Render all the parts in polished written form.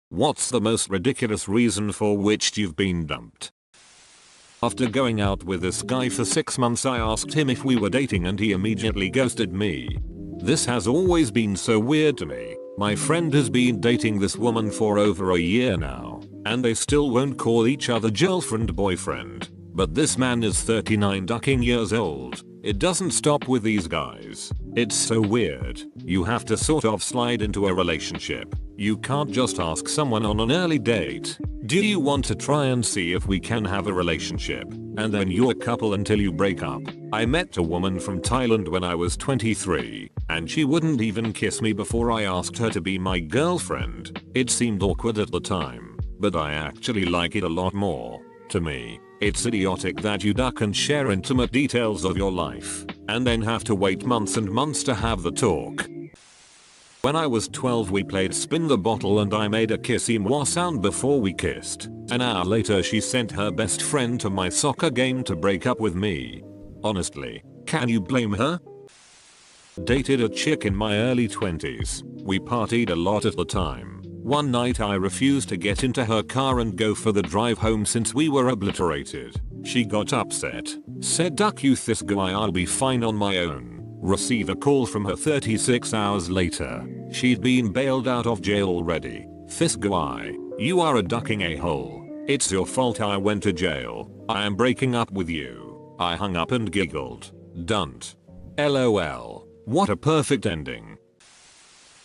What's the most ridiculous reason for which you've been dumped? After going out with this guy for 6 months, I asked him if we were dating and he immediately ghosted me. This has always been so weird to me. My friend has been dating this woman for over a year now, and they still won't call each other girlfriend boyfriend. But this man is 39 ducking years old. It doesn't stop with these guys. It's so weird. You have to sort of slide into a relationship. You can't just ask someone on an early date, do you want to try and see if we can have a relationship? And then you're a couple until you break up. I met a woman from Thailand when I was 23, and she wouldn't even kiss me before I asked her to be my girlfriend. It seemed awkward at the time, but I actually like it a lot more. To me, it's idiotic that you duck and share intimate details of your life, and then have to wait months and months to have the talk. When I was 12 we played spin the bottle and I made a kissy moi sound before we kissed. An hour later she sent her best friend to my soccer game to break up with me. Honestly, can you blame her? Dated a chick in my early 20s. We partied a lot at the time. One night I refused to get into her car and go for the drive home since we were obliterated. She got upset, said duck you this guy, I'll be fine on my own. Receive a call from her 36 hours later. She'd been bailed out of jail already. This guy, you are a ducking a-hole. It's your fault I went to jail. I am breaking up with you. I hung up and giggled. Dunt. LOL. What a perfect ending.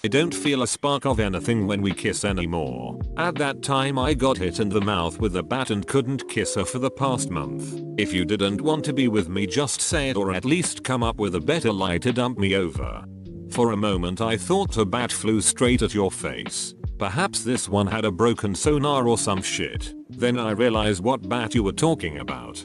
I don't feel a spark of anything when we kiss anymore. At that time I got hit in the mouth with a bat and couldn't kiss her for the past month. If you didn't want to be with me, just say it, or at least come up with a better lie to dump me over. For a moment I thought a bat flew straight at your face. Perhaps this one had a broken sonar or some shit. Then I realized what bat you were talking about.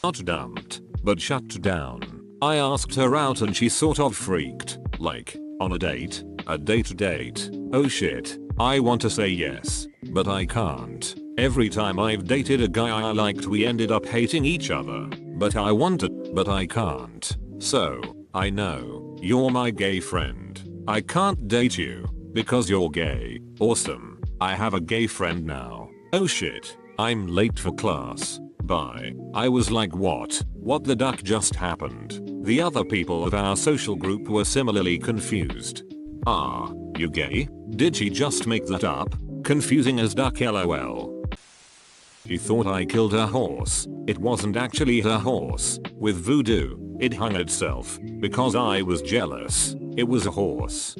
Not dumped, but shut down. I asked her out and she sort of freaked. Like, on a date? A date? Oh shit. I want to say yes, but I can't. Every time I've dated a guy I liked we ended up hating each other. But I wanted, but I can't. So, I know, you're my gay friend. I can't date you, because you're gay. Awesome. I have a gay friend now. Oh shit. I'm late for class. Bye. I was like, what? What the duck just happened? The other people of our social group were similarly confused. Ah, you gay? Did she just make that up? Confusing as duck lol. She thought I killed her horse. It wasn't actually her horse. With voodoo, it hung itself. Because I was jealous. It was a horse.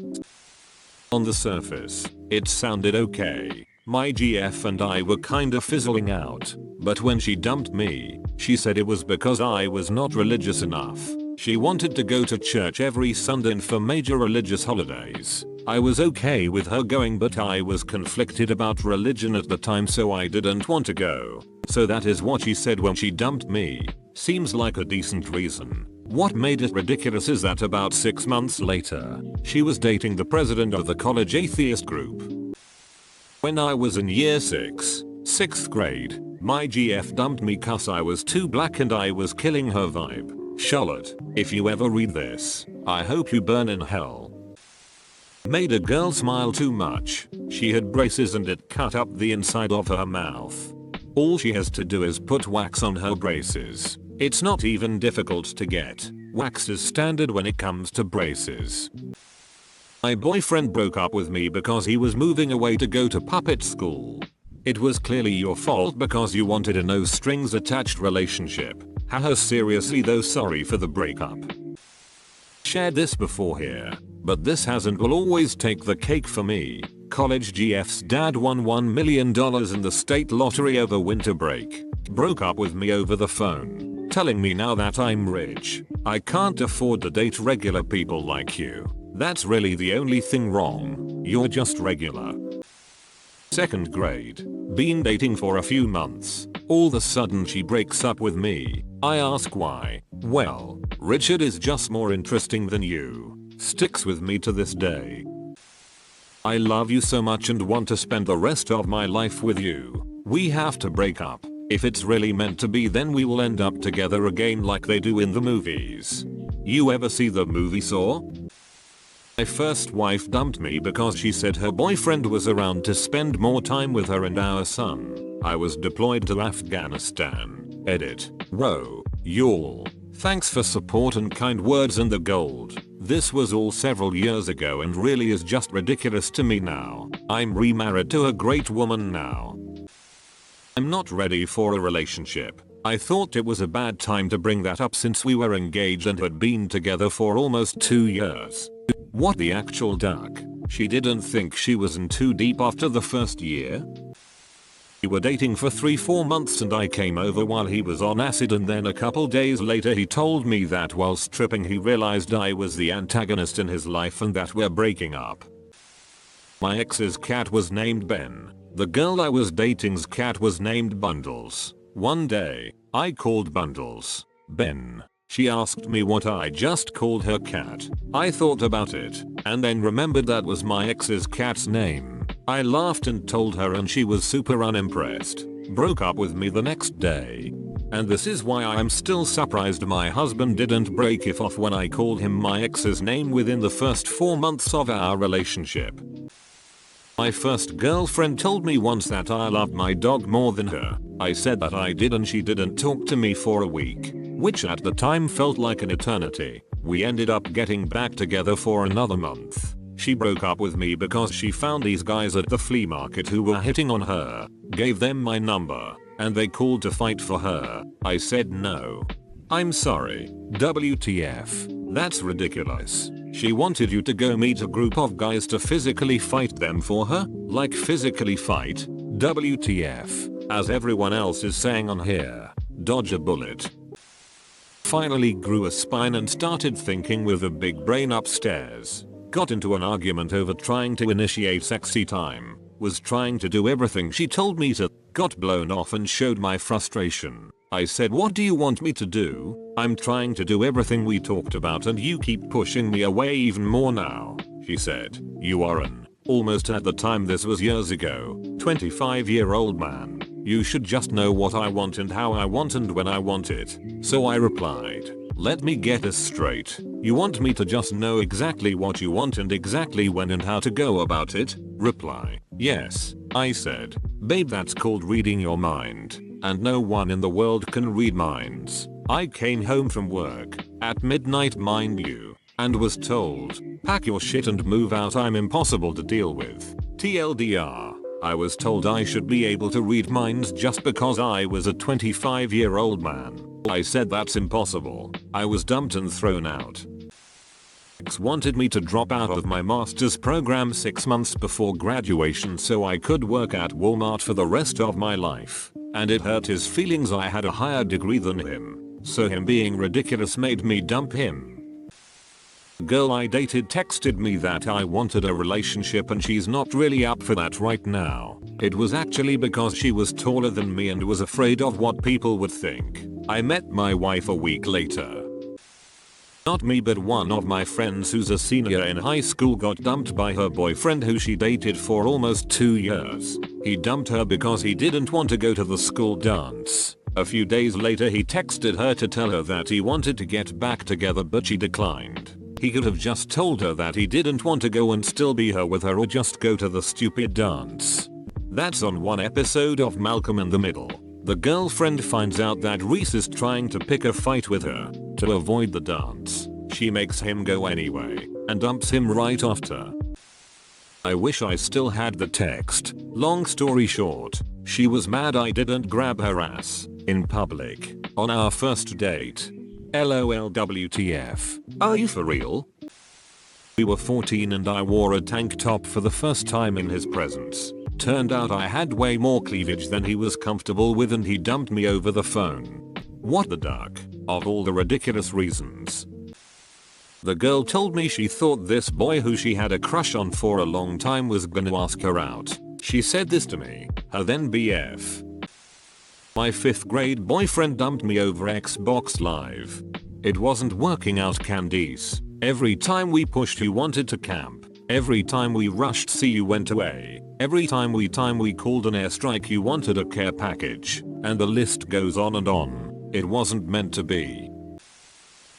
On the surface, it sounded okay. My GF and I were kinda fizzling out. But when she dumped me, she said it was because I was not religious enough. She wanted to go to church every Sunday and for major religious holidays. I was okay with her going, but I was conflicted about religion at the time, so I didn't want to go. So that is what she said when she dumped me. Seems like a decent reason. What made it ridiculous is that about 6 months later, she was dating the president of the college atheist group. When I was in year 6, 6th grade, my GF dumped me cause I was too black and I was killing her vibe. Charlotte, if you ever read this, I hope you burn in hell. Made a girl smile too much. She had braces and it cut up the inside of her mouth. All she has to do is put wax on her braces. It's not even difficult to get. Wax is standard when it comes to braces. My boyfriend broke up with me because he was moving away to go to puppet school. It was clearly your fault because you wanted a no strings attached relationship. Haha, seriously though, sorry for the breakup. Shared this before here, but this has and will always take the cake for me. College GF's dad won $1 million in the state lottery over winter break. Broke up with me over the phone, telling me now that I'm rich, I can't afford to date regular people like you. That's really the only thing wrong. You're just regular. 2nd grade. Been dating for a few months. All of a sudden she breaks up with me. I ask why. Well, Richard is just more interesting than you. Sticks with me to this day. I love you so much and want to spend the rest of my life with you. We have to break up. If it's really meant to be, then we will end up together again like they do in the movies. You ever see the movie Saw? My first wife dumped me because she said her boyfriend was around to spend more time with her and our son. I was deployed to Afghanistan. Edit. Row. Y'all. Thanks for support and kind words and the gold. This was all several years ago and really is just ridiculous to me now. I'm remarried to a great woman now. I'm not ready for a relationship. I thought it was a bad time to bring that up since we were engaged and had been together for almost 2 years. What the actual duck? She didn't think she was in too deep after the first year? We were dating for 3-4 months and I came over while he was on acid, and then a couple days later he told me that while stripping he realized I was the antagonist in his life and that we're breaking up. My ex's cat was named Ben. The girl I was dating's cat was named Bundles. One day, I called Bundles Ben. She asked me what I just called her cat. I thought about it, and then remembered that was my ex's cat's name. I laughed and told her, and she was super unimpressed. Broke up with me the next day. And this is why I'm still surprised my husband didn't break it off when I called him my ex's name within the first 4 months of our relationship. My first girlfriend told me once that I loved my dog more than her. I said that I did and she didn't talk to me for a week, which at the time felt like an eternity. We ended up getting back together for another month. She broke up with me because she found these guys at the flea market who were hitting on her, gave them my number, and they called to fight for her. I said no. I'm sorry. WTF. That's ridiculous. She wanted you to go meet a group of guys to physically fight them for her? Like physically fight? WTF. As everyone else is saying on here. Dodge a bullet. Finally grew a spine and started thinking with a big brain upstairs. Got into an argument over trying to initiate sexy time. Was trying to do everything she told me to. Got blown off and showed my frustration. I said, what do you want me to do? I'm trying to do everything we talked about and you keep pushing me away even more now. She said, you are an, almost at the time this was years ago, 25-year-old man. You should just know what I want and how I want and when I want it. So I replied, let me get this straight. You want me to just know exactly what you want and exactly when and how to go about it? Reply, yes. I said, babe, that's called reading your mind. And no one in the world can read minds. I came home from work, at midnight mind you, and was told, pack your shit and move out, I'm impossible to deal with. TLDR, I was told I should be able to read minds just because I was a 25-year-old man. I said that's impossible. I was dumped and thrown out. Ex wanted me to drop out of my master's program 6 months before graduation so I could work at Walmart for the rest of my life. And it hurt his feelings I had a higher degree than him. So him being ridiculous made me dump him. The girl I dated texted me that I wanted a relationship and she's not really up for that right now. It was actually because she was taller than me and was afraid of what people would think. I met my wife a week later. Not me, but one of my friends who's a senior in high school got dumped by her boyfriend who she dated for almost 2 years. He dumped her because he didn't want to go to the school dance. A few days later he texted her to tell her that he wanted to get back together but she declined. He could have just told her that he didn't want to go and still be her with her or just go to the stupid dance. That's on one episode of Malcolm in the Middle. The girlfriend finds out that Reese is trying to pick a fight with her. To avoid the dance, she makes him go anyway and dumps him right after. I wish I still had the text. Long story short, she was mad I didn't grab her ass in public on our first date. LOL WTF. Are you for real? We were 14 and I wore a tank top for the first time in his presence. Turned out I had way more cleavage than he was comfortable with and he dumped me over the phone. What the duck? Of all the ridiculous reasons. The girl told me she thought this boy who she had a crush on for a long time was gonna ask her out. She said this to me, her then BF. My 5th grade boyfriend dumped me over Xbox Live. It wasn't working out, Candice. Every time we pushed you wanted to camp. Every time we rushed C you went away. Every time we called an airstrike you wanted a care package. And the list goes on and on. It wasn't meant to be.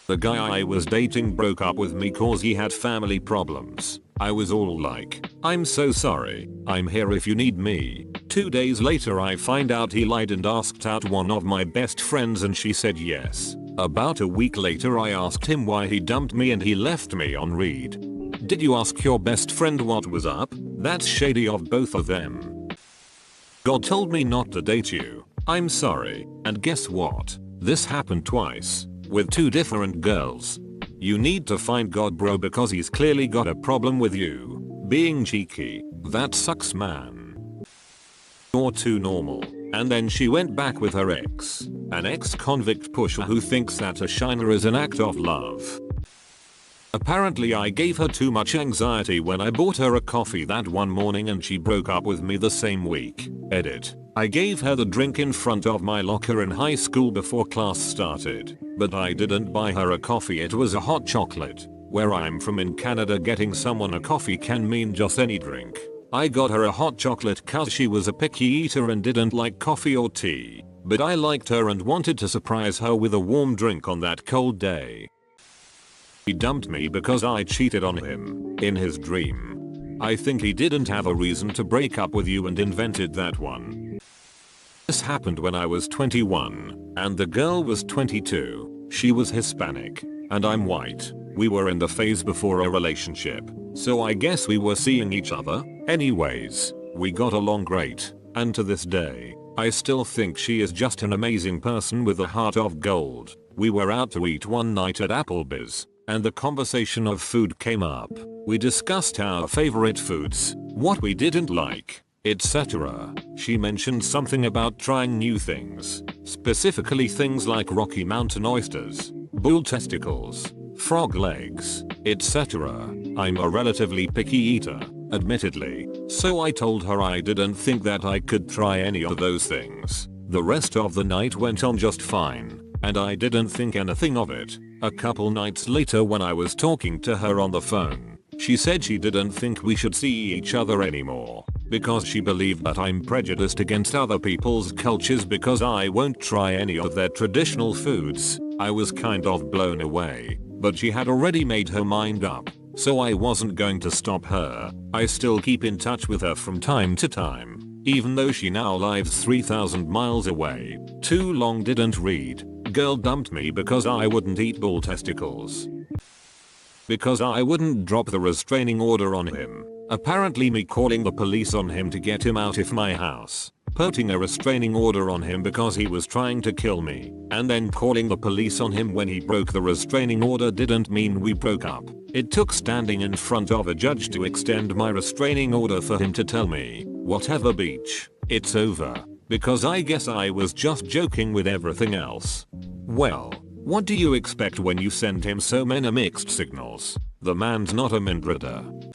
The guy I was dating broke up with me cause he had family problems. I was all like, I'm so sorry, I'm here if you need me. 2 days later I find out he lied and asked out one of my best friends and she said yes. About a week later I asked him why he dumped me and he left me on read. Did you ask your best friend what was up? That's shady of both of them. God told me not to date you. I'm sorry. And guess what? This happened twice. With 2 different girls. You need to find God, bro, because he's clearly got a problem with you. Being cheeky. That sucks, man. You're too normal. And then she went back with her ex. An ex-convict pusher who thinks that a shiner is an act of love. Apparently I gave her too much anxiety when I bought her a coffee that one morning and she broke up with me the same week. Edit. I gave her the drink in front of my locker in high school before class started. But I didn't buy her a coffee, it was a hot chocolate. Where I'm from in Canada, getting someone a coffee can mean just any drink. I got her a hot chocolate cause she was a picky eater and didn't like coffee or tea. But I liked her and wanted to surprise her with a warm drink on that cold day. He dumped me because I cheated on him. In his dream. I think he didn't have a reason to break up with you and invented that one. This happened when I was 21, and the girl was 22. She was Hispanic, and I'm white. We were in the phase before a relationship, so I guess we were seeing each other. Anyways, we got along great, and to this day, I still think she is just an amazing person with a heart of gold. We were out to eat one night at Applebee's, and the conversation of food came up. We discussed our favorite foods, what we didn't like, etc. She mentioned something about trying new things, specifically things like Rocky Mountain oysters, bull testicles, frog legs, etc. I'm a relatively picky eater, admittedly, so I told her I didn't think that I could try any of those things. The rest of the night went on just fine, and I didn't think anything of it. A couple nights later when I was talking to her on the phone, she said she didn't think we should see each other anymore, because she believed that I'm prejudiced against other people's cultures because I won't try any of their traditional foods. I was kind of blown away, but she had already made her mind up, so I wasn't going to stop her. I still keep in touch with her from time to time, even though she now lives 3,000 miles away. Too long didn't read. Girl dumped me because I wouldn't eat bull testicles. Because I wouldn't drop the restraining order on him. Apparently me calling the police on him to get him out of my house. Putting a restraining order on him because he was trying to kill me. And then calling the police on him when he broke the restraining order didn't mean we broke up. It took standing in front of a judge to extend my restraining order for him to tell me, whatever beach, it's over. Because I guess I was just joking with everything else. Well, what do you expect when you send him so many mixed signals? The man's not a mindreader.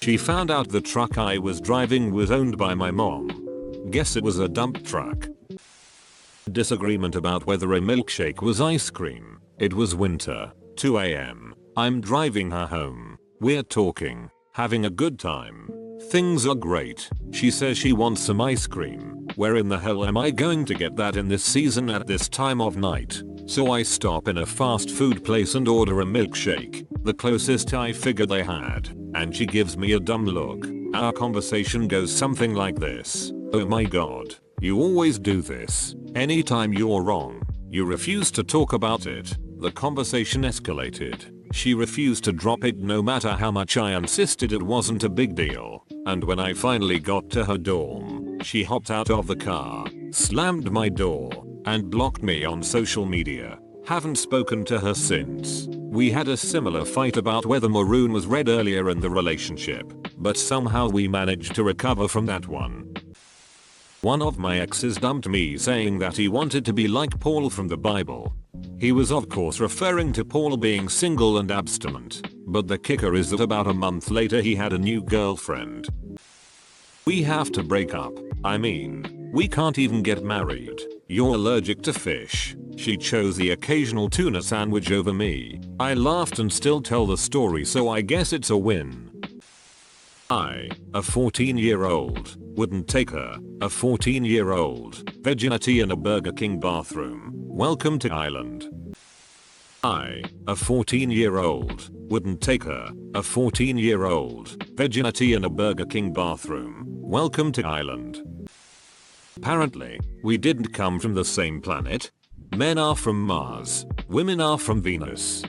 She found out the truck I was driving was owned by my mom. Guess it was a dump truck. Disagreement about whether a milkshake was ice cream. It was winter, 2 AM. I'm driving her home. We're talking, having a good time. Things are great. She says she wants some ice cream. Where in the hell am I going to get that in this season at this time of night? So I stop in a fast food place and order a milkshake, the closest I figured they had, and she gives me a dumb look. Our conversation goes something like this. Oh my god, you always do this. Anytime you're wrong, you refuse to talk about it. The conversation escalated. She refused to drop it no matter how much I insisted it wasn't a big deal. And when I finally got to her dorm, she hopped out of the car, slammed my door, and blocked me on social media. Haven't spoken to her since. We had a similar fight about whether maroon was red earlier in the relationship, but somehow we managed to recover from that one. One of my exes dumped me saying that he wanted to be like Paul from the Bible. He was of course referring to Paul being single and abstinent, but the kicker is that about a month later he had a new girlfriend. We have to break up. I mean, we can't even get married. You're allergic to fish. She chose the occasional tuna sandwich over me. I laughed and still tell the story, so I guess it's a win. I, a 14-year-old, wouldn't take her, a 14-year-old, virginity in a Burger King bathroom. Welcome to Ireland. I, a 14-year-old, wouldn't take her, a 14-year-old, virginity in a Burger King bathroom. Welcome to Island. Apparently, we didn't come from the same planet. Men are from Mars, women are from Venus.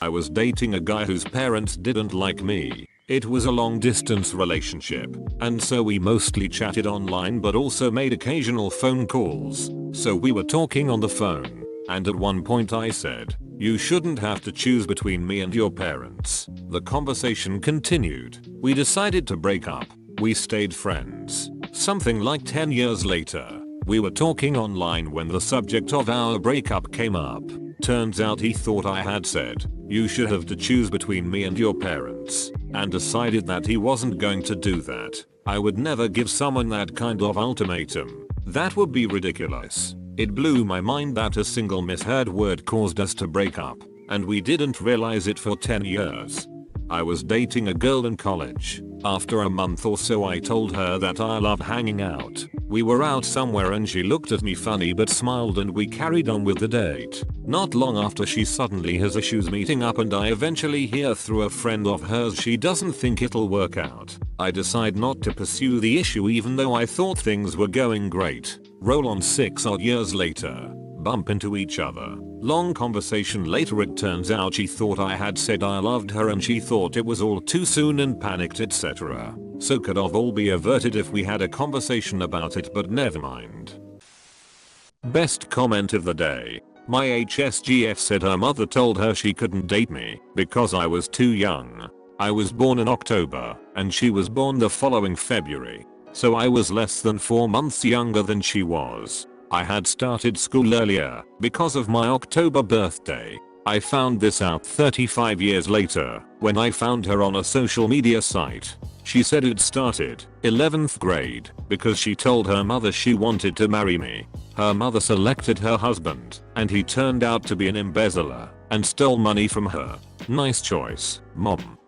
I was dating a guy whose parents didn't like me. It was a long distance relationship, and so we mostly chatted online but also made occasional phone calls. So we were talking on the phone, and at one point I said, "You shouldn't have to choose between me and your parents." The conversation continued. We decided to break up. We stayed friends. Something like 10 years later, we were talking online when the subject of our breakup came up. Turns out he thought I had said, "You should have to choose between me and your parents," and decided that he wasn't going to do that. I would never give someone that kind of ultimatum. That would be ridiculous. It blew my mind that a single misheard word caused us to break up, and we didn't realize it for 10 years. I was dating a girl in college. After a month or so I told her that I love hanging out. We were out somewhere and she looked at me funny but smiled and we carried on with the date. Not long after she suddenly has issues meeting up and I eventually hear through a friend of hers she doesn't think it'll work out. I decide not to pursue the issue even though I thought things were going great. Roll on 6 odd years later. Bump into each other. Long conversation later it turns out she thought I had said I loved her and she thought it was all too soon and panicked etc. So could have all be averted if we had a conversation about it but never mind. Best comment of the day. My HSGF said her mother told her she couldn't date me because I was too young. I was born in October and she was born the following February. So I was less than 4 months younger than she was. I had started school earlier because of my October birthday. I found this out 35 years later when I found her on a social media site. She said it started 11th grade because she told her mother she wanted to marry me. Her mother selected her husband and he turned out to be an embezzler and stole money from her. Nice choice, mom.